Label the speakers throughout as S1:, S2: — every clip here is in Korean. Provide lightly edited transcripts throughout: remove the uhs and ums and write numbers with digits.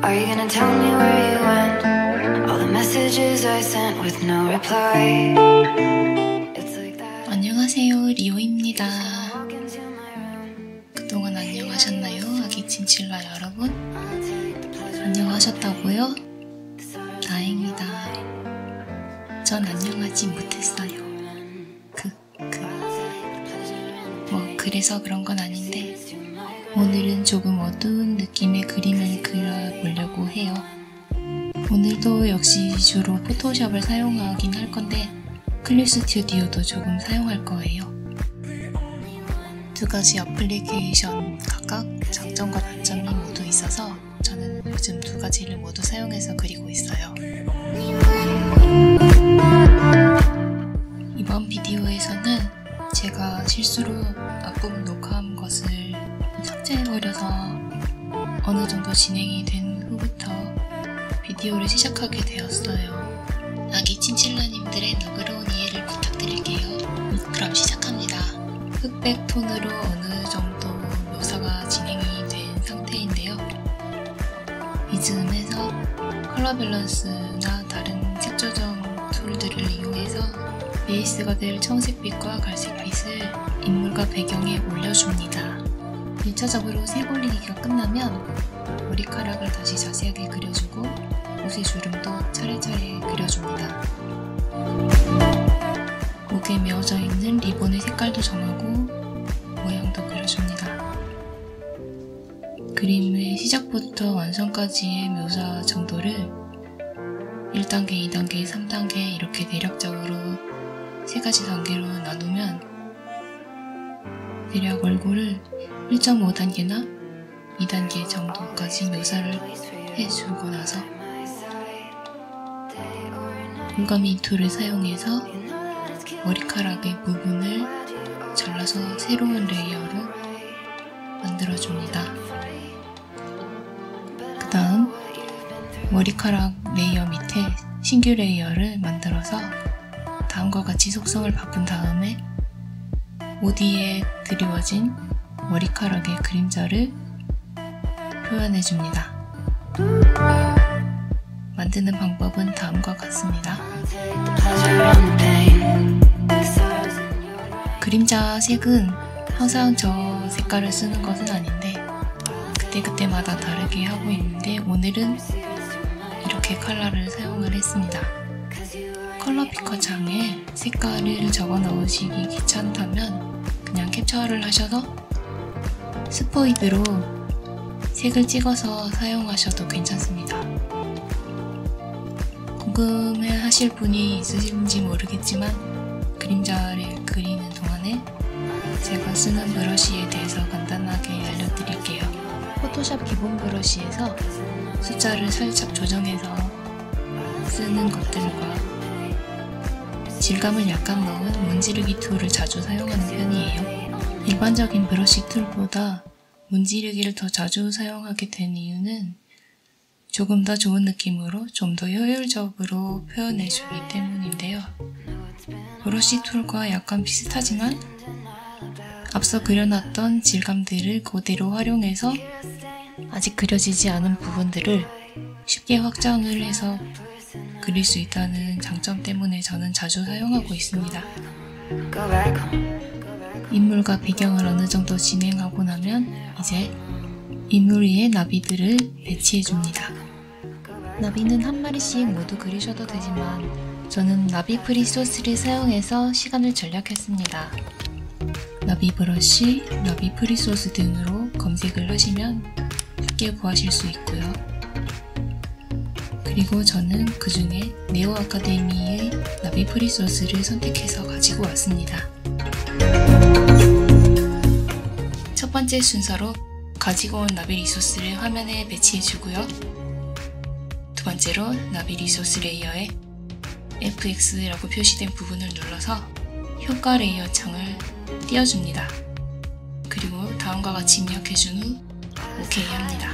S1: Are you gonna tell me where you went? All the messages I sent with no reply.
S2: 안녕하세요, 리오입니다. 그동안 안녕하셨나요? 아기 친칠라 여러분? 안녕하셨다고요? 다행이다. 전 안녕하지 못했어요. 그래서 그런 건 아닌데 오늘은 조금 어두운 느낌의 그림을 그려보려고 해요. 오늘도 역시 주로 포토샵을 사용하긴 할 건데 클립 스튜디오도 조금 사용할 거예요. 두 가지 어플리케이션 각각 장점과 단점이 모두 있어서 저는 요즘 두 가지를 모두 사용해서 그리고 있어요. 이번 비디오에서는 제가 실수로 앞부분 녹화한 것을 삭제해버려서 어느 정도 진행이 된 후부터 비디오를 시작하게 되었어요. 아기 친칠라님들의 너그러운 이해를 부탁드릴게요. 그럼 시작합니다. 흑백 톤으로 어느 정도 묘사가 진행이 된 상태인데요. 이 즈음에서 컬러 밸런스나 다른 색 조정 툴들을 이용해서 베이스가 될 청색빛과 갈색빛을 인물과 배경에 올려줍니다. 1차적으로 색 올리기가 끝나면 머리카락을 다시 자세하게 그려주고 옷의 주름도 차례차례 그려줍니다. 목에 메어져 있는 리본의 색깔도 정하고 모양도 그려줍니다. 그림의 시작부터 완성까지의 묘사 정도를 1단계, 2단계, 3단계 이렇게 대략적으로 세 가지 단계로 나누면 대략 얼굴을 1.5단계나 2단계 정도까지 묘사를 해주고 나서 물감이 툴을 사용해서 머리카락의 부분을 잘라서 새로운 레이어로 만들어줍니다. 그 다음 머리카락 레이어 밑에 신규 레이어를 만들어서 다음과 같이 속성을 바꾼 다음에 어디에 드리워진 머리카락의 그림자를 표현해줍니다. 만드는 방법은 다음과 같습니다. 그림자 색은 항상 저 색깔을 쓰는 것은 아닌데 그때그때마다 다르게 하고 있는데 오늘은 이렇게 컬러를 사용을 했습니다. 컬러 피커 창에 색깔을 적어 넣으시기 귀찮다면 그냥 캡처를 하셔서 스포이드로 색을 찍어서 사용하셔도 괜찮습니다. 궁금해 하실 분이 있으신지 모르겠지만 그림자를 그리는 동안에 제가 쓰는 브러쉬에 대해서 간단하게 알려드릴게요. 포토샵 기본 브러쉬에서 숫자를 살짝 조정해서 쓰는 것들과 질감을 약간 넣은 문지르기 툴을 자주 사용하는 편이에요. 일반적인 브러쉬 툴보다 문지르기를 더 자주 사용하게 된 이유는 조금 더 좋은 느낌으로 좀 더 효율적으로 표현해주기 때문인데요. 브러쉬 툴과 약간 비슷하지만 앞서 그려놨던 질감들을 그대로 활용해서 아직 그려지지 않은 부분들을 쉽게 확장을 해서 그릴 수 있다는 장점 때문에 저는 자주 사용하고 있습니다. 인물과 배경을 어느 정도 진행하고 나면 이제 인물 위에 나비들을 배치해줍니다. 나비는 한 마리씩 모두 그리셔도 되지만 저는 나비 프리 소스를 사용해서 시간을 절약했습니다. 나비 브러쉬, 나비 프리 소스 등으로 검색을 하시면 쉽게 구하실 수 있고요. 그리고 저는 그 중에 네오 아카데미의 나비 프리 소스를 선택해서 가지고 왔습니다. 첫 번째 순서로 가지고 온 나비 리소스를 화면에 배치해주고요. 두 번째로 나비 리소스 레이어에 FX라고 표시된 부분을 눌러서 효과 레이어 창을 띄워줍니다. 그리고 다음과 같이 입력해준 후 OK 합니다.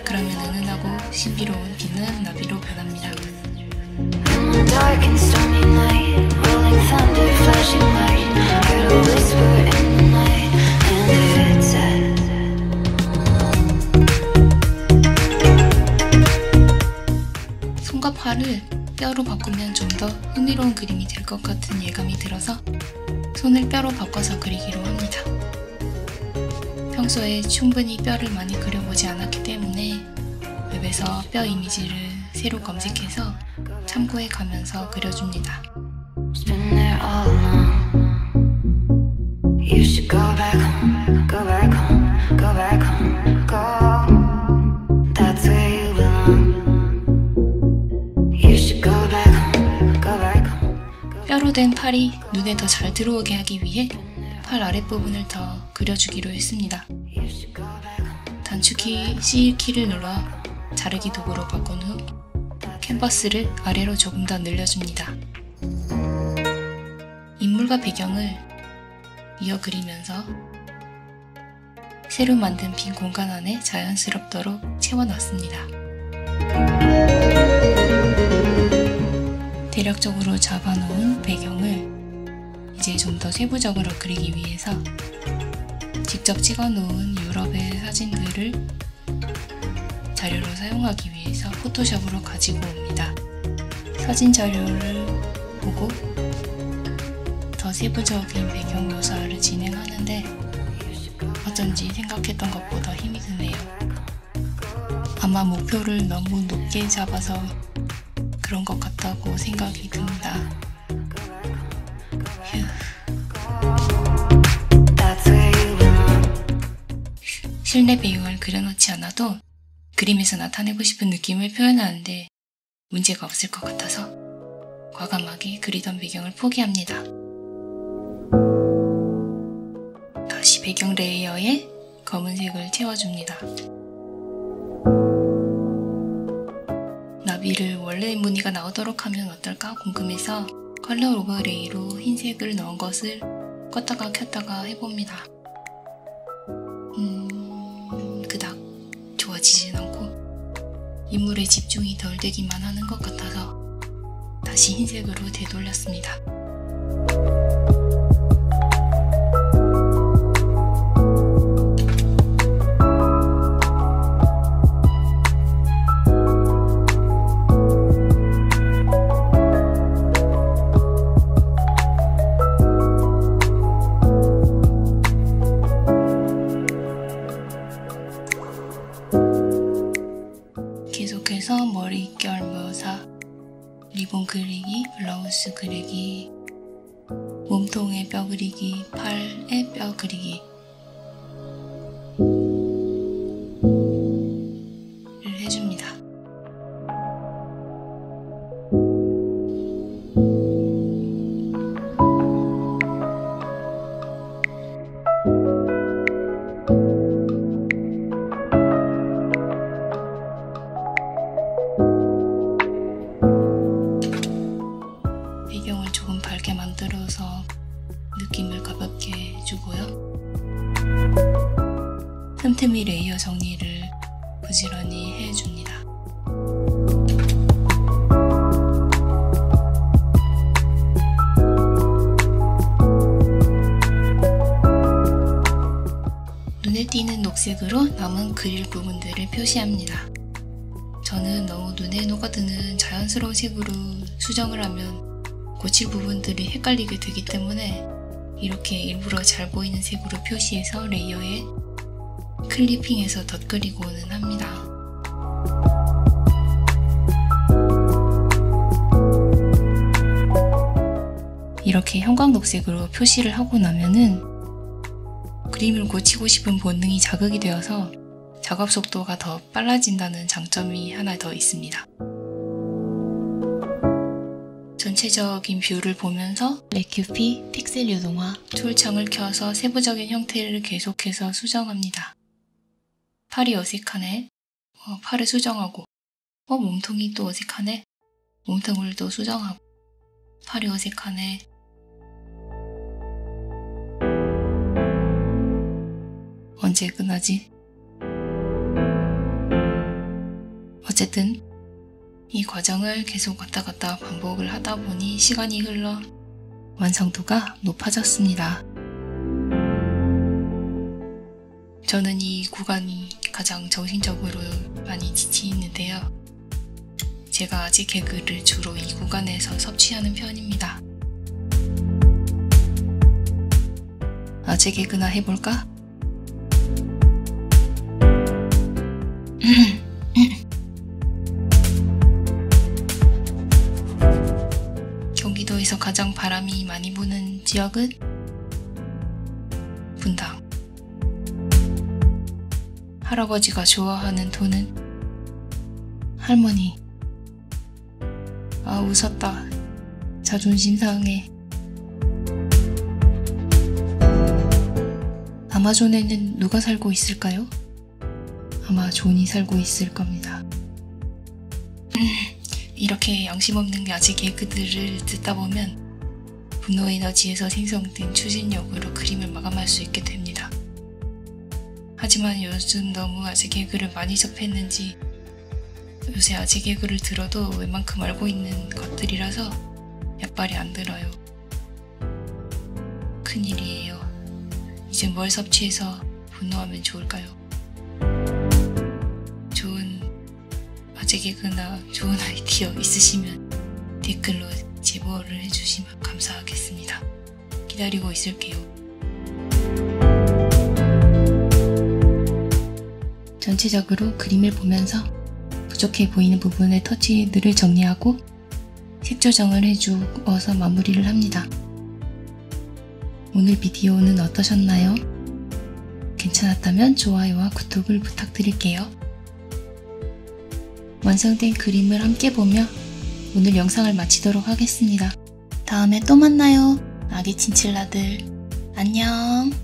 S2: 그러면 은은하고 신비로운 빛나는 나비로 변합니다. 배경을 뼈로 바꾸면 좀 더 흥미로운 그림이 될 것 같은 예감이 들어서 손을 뼈로 바꿔서 그리기로 합니다. 평소에 충분히 뼈를 많이 그려보지 않았기 때문에 웹에서 뼈 이미지를 새로 검색해서 참고해 가면서 그려줍니다.
S1: Been there all along. You should go back home, go back home, go back home, go. That's where you belong. You should go back home, go back home.
S2: 뼈로 된 팔이 눈에 더 잘 들어오게 하기 위해 팔 아랫부분을 더 그려주기로 했습니다. 단축키 C키를 눌러 자르기 도구로 바꾼 후 캔버스를 아래로 조금 더 늘려줍니다. 인물과 배경을 이어 그리면서 새로 만든 빈 공간 안에 자연스럽도록 채워넣습니다. 대략적으로 잡아놓은 배경을 이제 좀 더 세부적으로 그리기 위해서 직접 찍어놓은 유럽의 사진들을 자료로 사용하기 위해서 포토샵으로 가지고 옵니다. 사진 자료를 보고 더 세부적인 배경 묘사를 진행하는데 어쩐지 생각했던 것보다 힘이 드네요. 아마 목표를 너무 높게 잡아서 그런 것 같다고 생각이 듭니다. 실내 배경을 그려놓지 않아도 그림에서 나타내고 싶은 느낌을 표현하는데 문제가 없을 것 같아서 과감하게 그리던 배경을 포기합니다. 다시 배경 레이어에 검은색을 채워줍니다. 나비를 원래 무늬가 나오도록 하면 어떨까 궁금해서 컬러 오버레이로 흰색을 넣은 것을 껐다가 켰다가 해봅니다. 그닥 좋아지진 않고 인물에 집중이 덜 되기만 하는 것 같아서 다시 흰색으로 되돌렸습니다. 계속해서 머릿결 묘사, 리본 그리기, 블라우스 그리기, 몸통의 뼈 그리기, 팔의 뼈 그리기 를 해줍니다. 배경을 조금 밝게 만들어서 느낌을 가볍게 해주고요. 틈틈이 레이어 정리를 부지런히 해줍니다. 눈에 띄는 녹색으로 남은 그릴 부분들을 표시합니다. 저는 너무 눈에 녹아드는 자연스러운 색으로 수정을 하면 고칠 부분들이 헷갈리게 되기 때문에 이렇게 일부러 잘 보이는 색으로 표시해서 레이어에 클리핑해서 덧그리고는 합니다. 이렇게 형광녹색으로 표시를 하고 나면은 그림을 고치고 싶은 본능이 자극이 되어서 작업 속도가 더 빨라진다는 장점이 하나 더 있습니다. 전체적인 뷰를 보면서 레큐피 픽셀 유동화 툴창을 켜서 세부적인 형태를 계속해서 수정합니다. 팔이 어색하네. 팔을 수정하고 몸통이 또 어색하네. 몸통을 또 수정하고 팔이 어색하네. 언제 끝나지? 어쨌든 이 과정을 계속 왔다 갔다 반복을 하다 보니 시간이 흘러 완성도가 높아졌습니다. 저는 이 구간이 가장 정신적으로 많이 지치는데요. 제가 아재 개그를 주로 이 구간에서 섭취하는 편입니다. 아재 개그나 해볼까? 경기도에서 가장 바람이 많이 부는 지역은 분당. 할아버지가 좋아하는 돈은 할머니. 아, 웃었다. 자존심 상해. 아마존에는 누가 살고 있을까요? 아마 존이 살고 있을 겁니다. 이렇게 양심 없는 아재 개그들을 듣다 보면 분노 에너지에서 생성된 추진력으로 그림을 마감할 수 있게 됩니다. 하지만 요즘 너무 아재 개그를 많이 접했는지 요새 아재 개그를 들어도 웬만큼 알고 있는 것들이라서 약발이 안 들어요. 큰일이에요. 이제 뭘 섭취해서 분노하면 좋을까요? 좋은 아재 개그나 좋은 아이디어 있으시면 댓글로 제보를 해주시면 감사하겠습니다. 기다리고 있을게요. 전체적으로 그림을 보면서 부족해 보이는 부분의 터치들을 정리하고 색 조정을 해주어서 마무리를 합니다. 오늘 비디오는 어떠셨나요? 괜찮았다면 좋아요와 구독을 부탁드릴게요. 완성된 그림을 함께 보며 오늘 영상을 마치도록 하겠습니다. 다음에 또 만나요. 아기 친칠라들. 안녕.